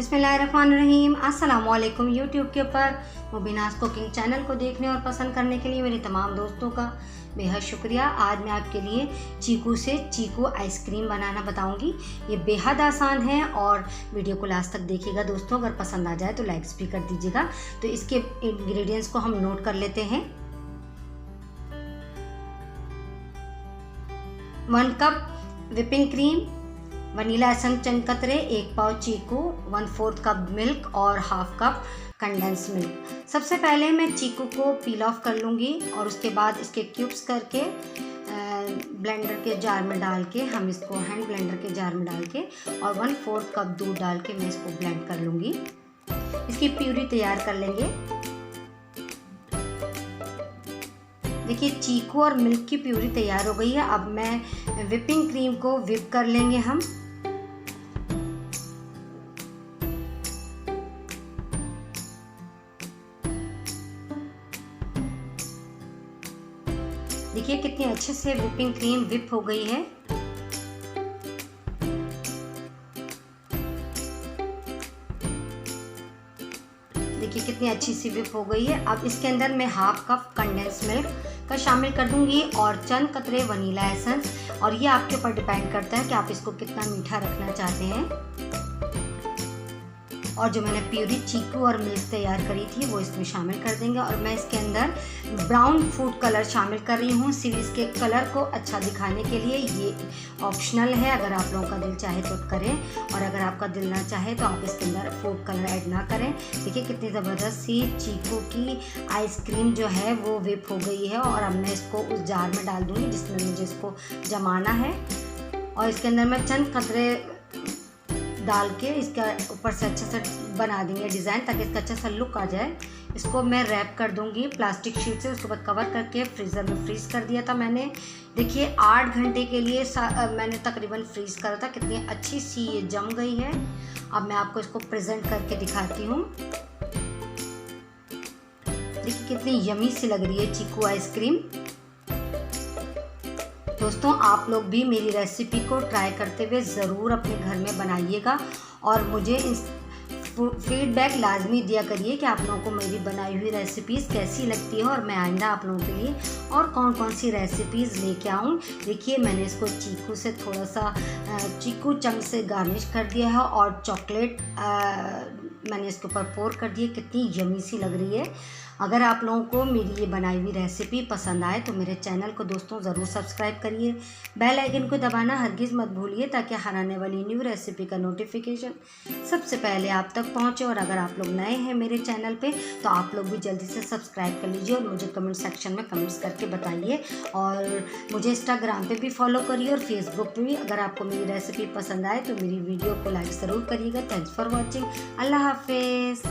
बिस्मिल्लाहिर्रहमानिर्रहीम। अस्सलामुअलैकुम। यूट्यूब के ऊपर मुबीनास कुकिंग चैनल को देखने और पसंद करने के लिए मेरे तमाम दोस्तों का बेहद शुक्रिया। आज मैं आपके लिए चीकू से चीकू आइसक्रीम बनाना बताऊंगी। ये बेहद आसान है और वीडियो को लास्ट तक देखिएगा दोस्तों। अगर पसंद आ जाए तो लाइक्स भी कर दीजिएगा। तो इसके इंग्रेडिएंट्स को हम नोट कर लेते हैं। 1 cup whipping cream, vanilla essence चंद कतरे, 1 पाव चीकू, 1/4 कप मिल्क और 1/2 कप कंडेंस मिल्क। सबसे पहले मैं चीकू को पील ऑफ कर लूँगी और उसके बाद इसके क्यूब्स करके ब्लेंडर के जार में डाल के हम इसको हैंड ब्लेंडर के जार में डाल के और 1/4 कप दूध डाल के मैं इसको ब्लेंड कर लूँगी। इसकी प्यूरी तैयार कर लेंगे। देखिए चीकू और मिल्क की प्यूरी तैयार हो गई है। अब मैं व्हिपिंग क्रीम को व्हिप कर लेंगे हम। देखिए कितनी अच्छे से व्हिपिंग क्रीम व्हिप हो गई है। देखिए कितनी अच्छी सी व्हिप हो गई है। अब इसके अंदर मैं 1/2 कप कंडेंस मिल्क का शामिल कर दूंगी और चंद कतरे वनीला एसेंस। और ये आपके ऊपर डिपेंड करता है कि आप इसको कितना मीठा रखना चाहते हैं। और जो मैंने प्यूरी चीकू और मिल्क तैयार करी थी वो इसमें शामिल कर देंगे। और मैं इसके अंदर ब्राउन फूड कलर शामिल कर रही हूँ सिर्फ इसके कलर को अच्छा दिखाने के लिए। ये ऑप्शनल है, अगर आप लोगों का दिल चाहे तो करें और अगर आपका दिल ना चाहे तो आप इसके अंदर फूड कलर ऐड ना करें। देखिए कितनी ज़बरदस्त सी चीकू की आइसक्रीम जो है वो व्हिप हो गई है। और अब मैं इसको उस जार में डाल दूँगी जिसमें मुझे इसको जमाना है। और इसके अंदर मैं चंद कतरे डाल के इसका ऊपर से अच्छे से बना देंगे डिज़ाइन ताकि इसका अच्छा सा लुक आ जाए। इसको मैं रैप कर दूंगी प्लास्टिक शीट से। उसके बाद कवर करके फ्रीज़र में फ्रीज़ कर दिया था मैंने। देखिए 8 घंटे के लिए मैंने तकरीबन फ्रीज़ करा था। कितनी अच्छी सी ये जम गई है। अब मैं आपको इसको प्रेजेंट करके दिखाती हूँ। देखिए कितनी यमी सी लग रही है चीकू आइसक्रीम। दोस्तों आप लोग भी मेरी रेसिपी को ट्राई करते हुए ज़रूर अपने घर में बनाइएगा और मुझे फीडबैक लाजमी दिया करिए कि आप लोगों को मेरी बनाई हुई रेसिपीज़ कैसी लगती है और मैं आइंदा आप लोगों के लिए और कौन कौन सी रेसिपीज़ लेके आऊँ। देखिए मैंने इसको चीकू से थोड़ा सा चीकू चंक से गार्निश कर दिया है और चॉकलेट मैंने इसके ऊपर पोर कर दी है। कितनी यमी सी लग रही है। अगर आप लोगों को मेरी ये बनाई हुई रेसिपी पसंद आए तो मेरे चैनल को दोस्तों ज़रूर सब्सक्राइब करिए। बेल आइकन को दबाना हरगिज़ मत भूलिए ताकि हर आने वाली न्यू रेसिपी का नोटिफिकेशन सबसे पहले आप तक पहुंचे। और अगर आप लोग नए हैं मेरे चैनल पे तो आप लोग भी जल्दी से सब्सक्राइब कर लीजिए और मुझे कमेंट सेक्शन में कमेंट्स करके बताइए। और मुझे इंस्टाग्राम पे भी फॉलो करिए और फेसबुक पे भी। अगर आपको मेरी रेसिपी पसंद आए तो मेरी वीडियो को लाइक ज़रूर करिएगा। Thanks for watching. अल्लाह हाफिज़।